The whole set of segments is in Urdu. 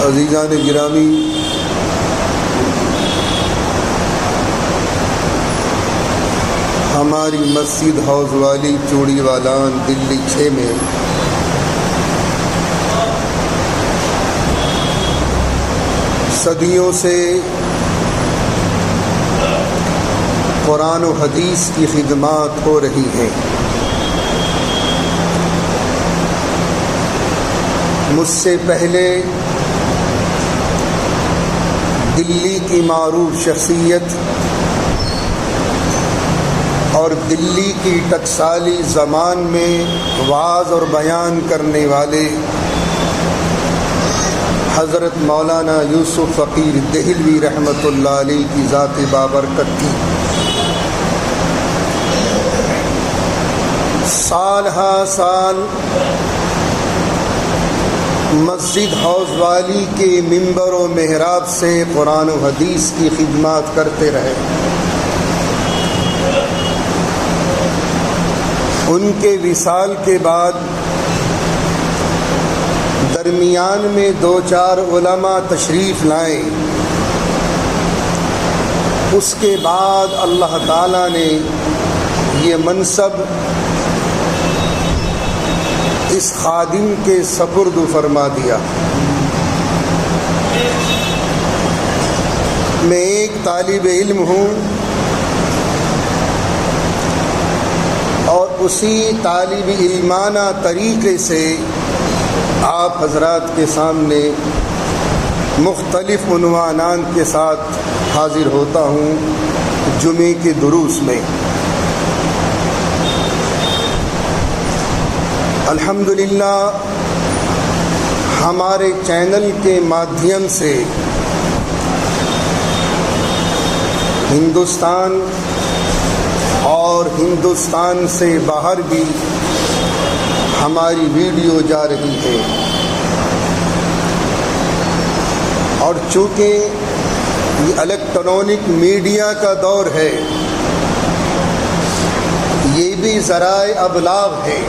عزیزان گرامی، ہماری مسجد حوض والی چوڑی والان دلی 6 میں صدیوں سے قرآن و حدیث کی خدمات ہو رہی ہیں۔ مجھ سے پہلے دلی کی معروف شخصیت اور دلی کی ٹکسالی زبان میں وعظ اور بیان کرنے والے حضرت مولانا یوسف فقیر دہلوی رحمۃ اللہ علیہ کی ذات بابرکت تھی۔ سال ہا سال مسجد حوض والی کے ممبر و محراب سے قرآن و حدیث کی خدمات کرتے رہے۔ ان کے وصال کے بعد درمیان میں 2-4 علماء تشریف لائے۔ اس کے بعد اللہ تعالیٰ نے یہ منصب اس خادم کے سپرد فرما دیا۔ میں ایک طالب علم ہوں اور اسی طالب علمانہ طریقے سے آپ حضرات کے سامنے مختلف عنوانات کے ساتھ حاضر ہوتا ہوں جمعے کے دروس میں۔ الحمدللہ ہمارے چینل کے مادھیم سے ہندوستان اور ہندوستان سے باہر بھی ہماری ویڈیو جا رہی ہے، اور چونکہ یہ الیکٹرانک میڈیا کا دور ہے، یہ بھی ذرائع ابلاغ ہے۔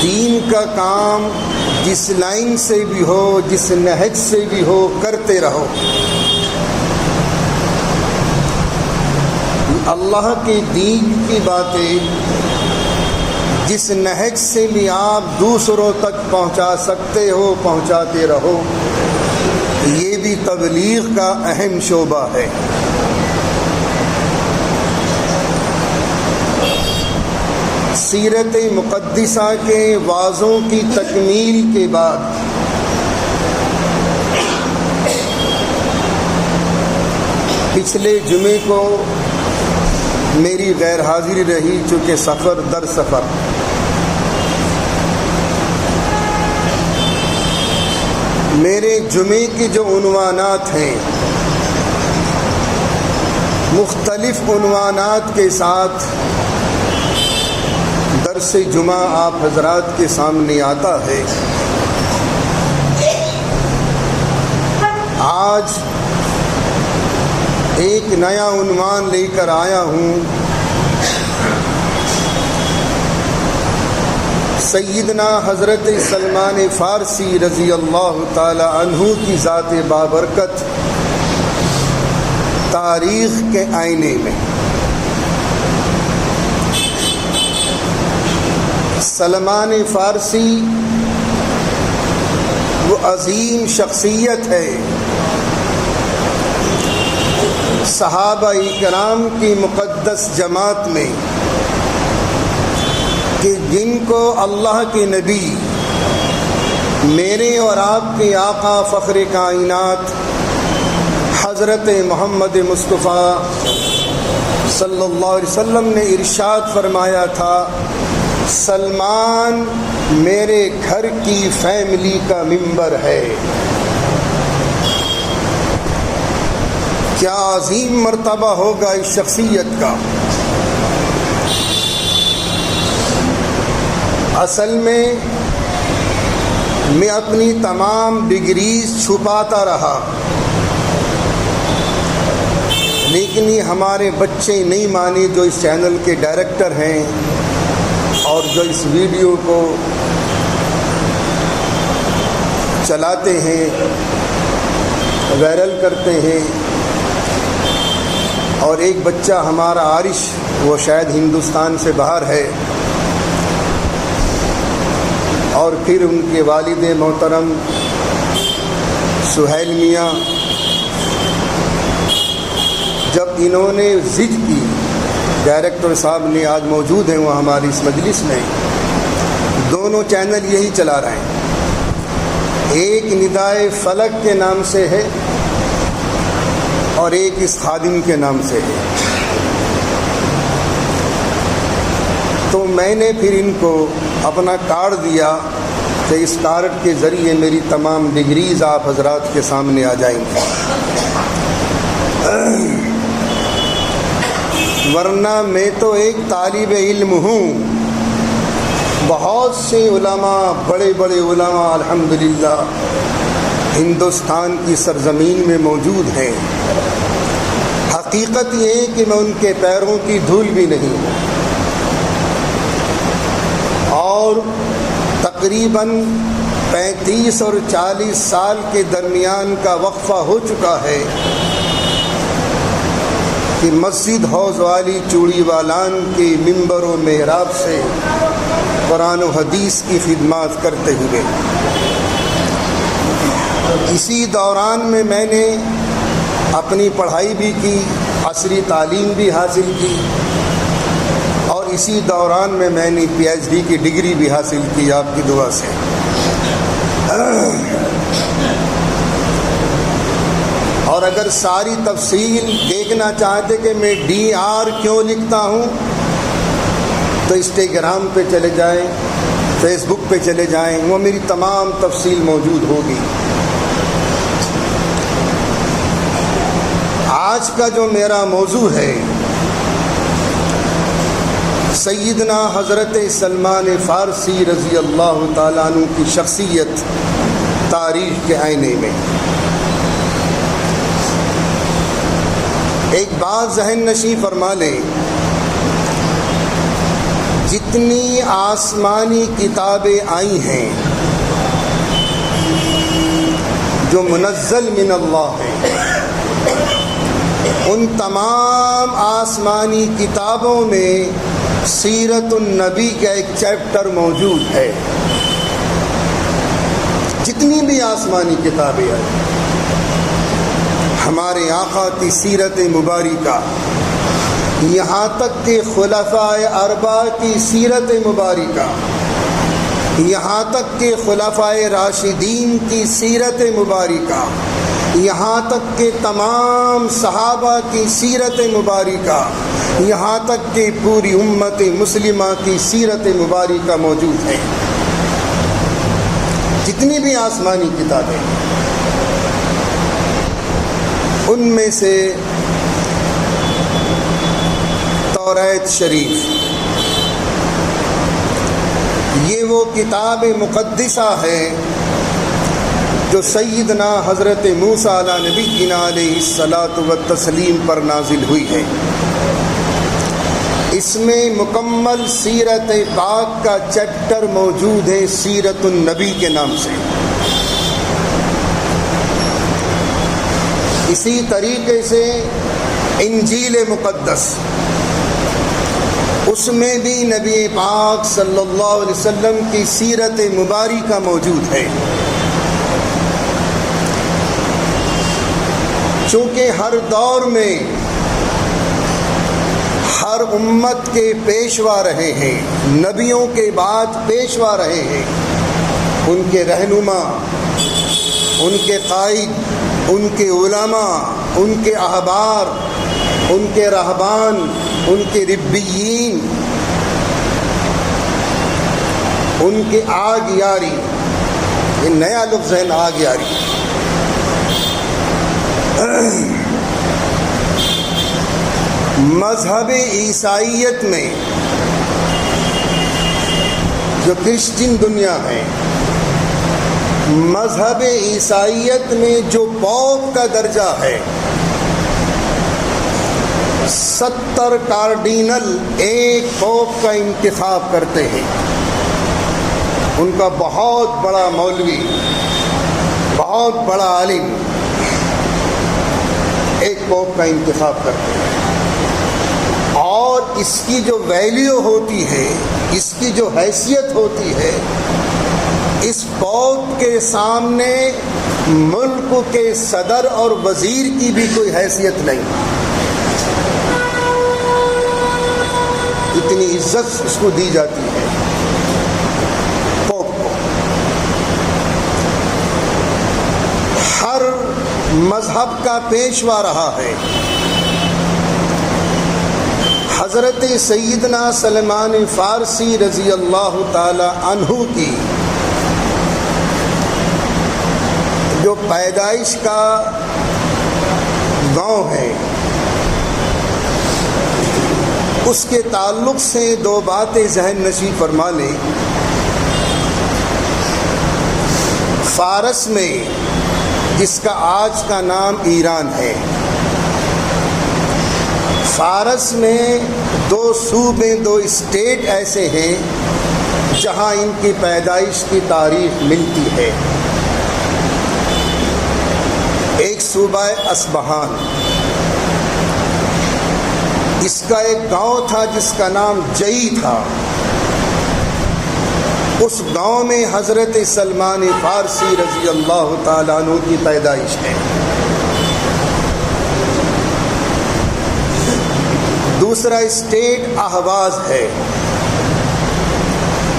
دین کا کام جس لائن سے بھی ہو، جس نہج سے بھی ہو، کرتے رہو۔ اللہ کے دین کی باتیں جس نہج سے بھی آپ دوسروں تک پہنچا سکتے ہو، پہنچاتے رہو۔ یہ بھی تبلیغ کا اہم شعبہ ہے۔ سیرت مقدسہ کے وعظوں کی تکمیل کے بعد پچھلے جمعے کو میری غیر حاضری رہی، چونکہ سفر در سفر۔ میرے جمعے کے جو عنوانات ہیں مختلف عنوانات کے ساتھ درس جمعہ آپ حضرات کے سامنے آتا ہے۔ آج ایک نیا عنوان لے کر آیا ہوں۔ سیدنا حضرت سلمان فارسی رضی اللہ تعالی عنہ کی ذات بابرکت تاریخ کے آئینے میں۔ سلمان فارسی وہ عظیم شخصیت ہے، صحابہ کرام کی مقدس جماعت میں، کہ جن کو اللہ کے نبی میرے اور آپ کے آقا فخر کائنات حضرت محمد مصطفیٰ صلی اللہ علیہ وسلم نے ارشاد فرمایا تھا، سلمان میرے گھر کی فیملی کا ممبر ہے۔ کیا عظیم مرتبہ ہوگا اس شخصیت کا۔ اصل میں اپنی تمام ڈگریز چھپاتا رہا، لیکن یہ ہمارے بچے نہیں مانے جو اس چینل کے ڈائریکٹر ہیں اور جو اس ویڈیو کو چلاتے ہیں، وائرل کرتے ہیں، اور ایک بچہ ہمارا عارش، وہ شاید ہندوستان سے باہر ہے، اور پھر ان کے والد محترم سہیل میاں، جب انہوں نے ضد کی، ڈائریکٹر صاحب نے آج موجود ہیں وہ ہماری اس مجلس میں، دونوں چینل یہی چلا رہے ہیں، ایک ندائے فلک کے نام سے ہے اور ایک اس خادم کے نام سے ہے۔ تو میں نے پھر ان کو اپنا کارڈ دیا کہ اس کارڈ کے ذریعے میری تمام ڈگریز آپ حضرات کے سامنے آ جائیں گی، ورنہ میں تو ایک طالب علم ہوں، بہت سے علماء، بڑے بڑے علماء الحمدللہ ہندوستان کی سرزمین میں موجود ہیں، حقیقت یہ ہے کہ میں ان کے پیروں کی دھول بھی نہیں ہوں، اور تقریباً 35 اور 40 سال کے درمیان کا وقفہ ہو چکا ہے کہ مسجد حوض والی چوڑی والان کے ممبر و محراب سے قرآن و حدیث کی خدمات کرتے ہوئے، اسی دوران میں نے اپنی پڑھائی بھی کی، عصری تعلیم بھی حاصل کی، اور اسی دوران میں نے پی ایچ ڈی کی ڈگری بھی حاصل کی آپ کی دعا سے۔ اور اگر ساری تفصیل دیکھنا چاہتے کہ میں ڈی آر کیوں لکھتا ہوں تو انسٹاگرام پہ چلے جائیں، فیس بک پہ چلے جائیں، وہ میری تمام تفصیل موجود ہوگی۔ آج کا جو میرا موضوع ہے، سیدنا حضرت سلمان فارسی رضی اللہ تعالیٰ عنہ کی شخصیت تاریخ کے آئینے میں۔ ایک بات ذہن نشیں فرما لیں، جتنی آسمانی کتابیں آئی ہیں جو منزل من اللہ ہیں، ان تمام آسمانی کتابوں میں سیرت النبی کا ایک چیپٹر موجود ہے، جتنی بھی آسمانی کتابیں آئی، ہمارے آقا کی سیرت مبارکہ، یہاں تک کہ خلفائے اربعہ کی سیرت مبارکہ، یہاں تک کہ خلفائے راشدین کی سیرت مبارکہ، یہاں تک کہ تمام صحابہ کی سیرت مبارکہ، یہاں تک کہ پوری امت مسلمہ کی سیرت مبارکہ موجود ہے، جتنی بھی آسمانی کتابیں، ان میں سے توریت شریف، یہ وہ کتاب مقدسہ ہے جو سیدنا حضرت موسیٰ علیہ نبینا علیہ الصلاۃ والتسلیم پر نازل ہوئی ہے۔ اس میں مکمل سیرت پاک کا چیپٹر موجود ہے سیرت النبی کے نام سے۔ اسی طریقے سے انجیل مقدس، اس میں بھی نبی پاک صلی اللہ علیہ وسلم کی سیرت مبارکہ موجود ہے۔ چونکہ ہر دور میں ہر امت کے پیشوا رہے ہیں، نبیوں کے بعد پیشوا رہے ہیں، ان کے رہنما، ان کے قائد، ان کے علماء، ان کے احبار، ان کے رہبان، ان کے ربیین، ان کے آگیاری، یہ نیا لفظ ہے آگیاری۔ مذہب عیسائیت میں جو کرسچن دنیا ہے، مذہب عیسائیت میں جو پوپ کا درجہ ہے، 70 کارڈینل ایک پوپ کا انتخاب کرتے ہیں۔ ان کا بہت بڑا مولوی بہت بڑا عالم ایک پوپ کا انتخاب کرتے ہیں، اور اس کی جو ویلیو ہوتی ہے، اس کی جو حیثیت ہوتی ہے، اس پوپ کے سامنے ملک کے صدر اور وزیر کی بھی کوئی حیثیت نہیں، اتنی عزت اس کو دی جاتی ہے پوپ کو۔ ہر مذہب کا پیشوا رہا ہے۔ حضرت سیدنا سلمان فارسی رضی اللہ تعالی عنہ کی جو پیدائش کا گاؤں ہے، اس کے تعلق سے دو باتیں ذہن نشین فرما لیں۔ فارس میں، جس کا آج کا نام ایران ہے، فارس میں دو صوبے، دو اسٹیٹ ایسے ہیں جہاں ان کی پیدائش کی تاریخ ملتی ہے۔ ایک صوبہ اصبہان، اس کا ایک گاؤں تھا جس کا نام جئی تھا، اس گاؤں میں حضرت سلمان فارسی رضی اللہ تعالیٰ عنہ کی پیدائش ہے۔ دوسرا اسٹیٹ اہواز ہے،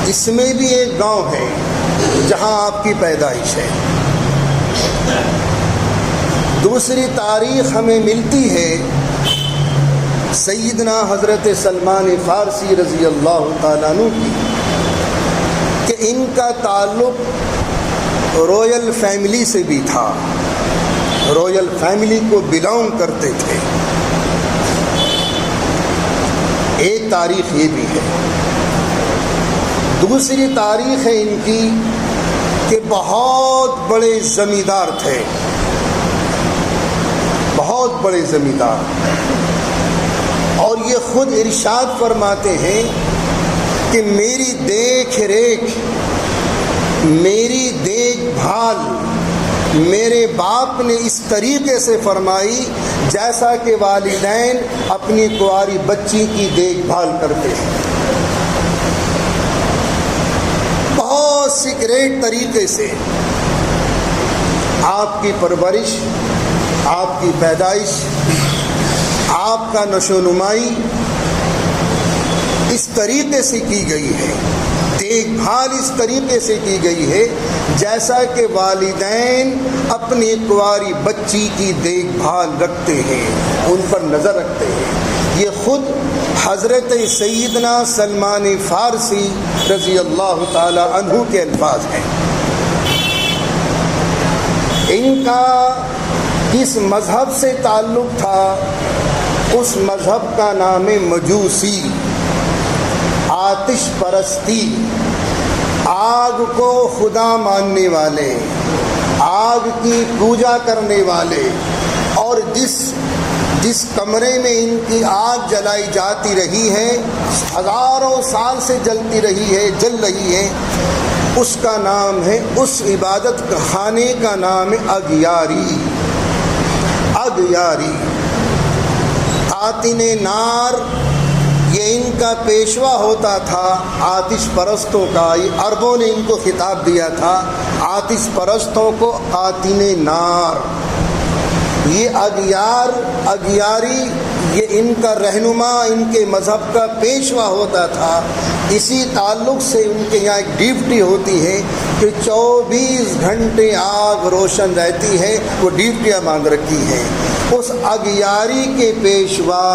اس میں بھی ایک گاؤں ہے جہاں آپ کی پیدائش ہے۔ دوسری تاریخ ہمیں ملتی ہے سیدنا حضرت سلمان فارسی رضی اللہ تعالیٰ عنہ کی، کہ ان کا تعلق رویل فیملی سے بھی تھا، رویل فیملی کو بلانگ کرتے تھے۔ ایک تاریخ یہ بھی ہے۔ دوسری تاریخ ہے ان کی کہ بہت بڑے زمیندار تھے، بہت بڑے زمیندار، اور یہ خود ارشاد فرماتے ہیں کہ میری دیکھ ریکھ، میری دیکھ بھال میرے باپ نے اس طریقے سے فرمائی جیسا کہ والدین اپنی کنواری بچی کی دیکھ بھال کرتے ہیں۔ بہت سیکریٹ طریقے سے آپ کی پرورش، آپ کی پیدائش، آپ کا نشو نمائی اس طریقے سے کی گئی ہے، دیکھ بھال اس طریقے سے کی گئی ہے جیسا کہ والدین اپنی کنواری بچی کی دیکھ بھال رکھتے ہیں، ان پر نظر رکھتے ہیں۔ یہ خود حضرت سیدنا سلمان فارسی رضی اللہ تعالی عنہ کے الفاظ ہیں۔ ان کا کس مذہب سے تعلق تھا؟ اس مذہب کا نام مجوسی، آتش پرستی، آگ کو خدا ماننے والے، آگ کی پوجا کرنے والے، اور جس کمرے میں ان کی آگ جلائی جاتی رہی ہے، ہزاروں سال سے جلتی رہی ہے، جل رہی ہے، اس کا نام ہے، اس عبادت خانے کا نام ہے اغیاری۔ اغیاری، آتن نار، یہ ان کا پیشوا ہوتا تھا آتش پرستوں کا۔ یہ عربوں نے ان کو خطاب دیا تھا، آتش پرستوں کو آتن نار۔ یہ اغیاری یہ ان کا رہنما، ان کے مذہب کا پیشوا ہوتا تھا۔ اسی تعلق سے ان کے یہاں ایک ڈیوٹی ہوتی ہے کہ 24 گھنٹے آگ روشن رہتی ہے، وہ ڈیوٹیاں مان رکھی ہیں۔ اس اغیاری کے پیشوا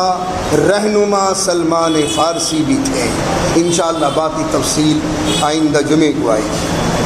رہنما سلمان فارسی بھی تھے۔ انشاءاللہ باقی تفصیل آئندہ جمعے کو آئے گی۔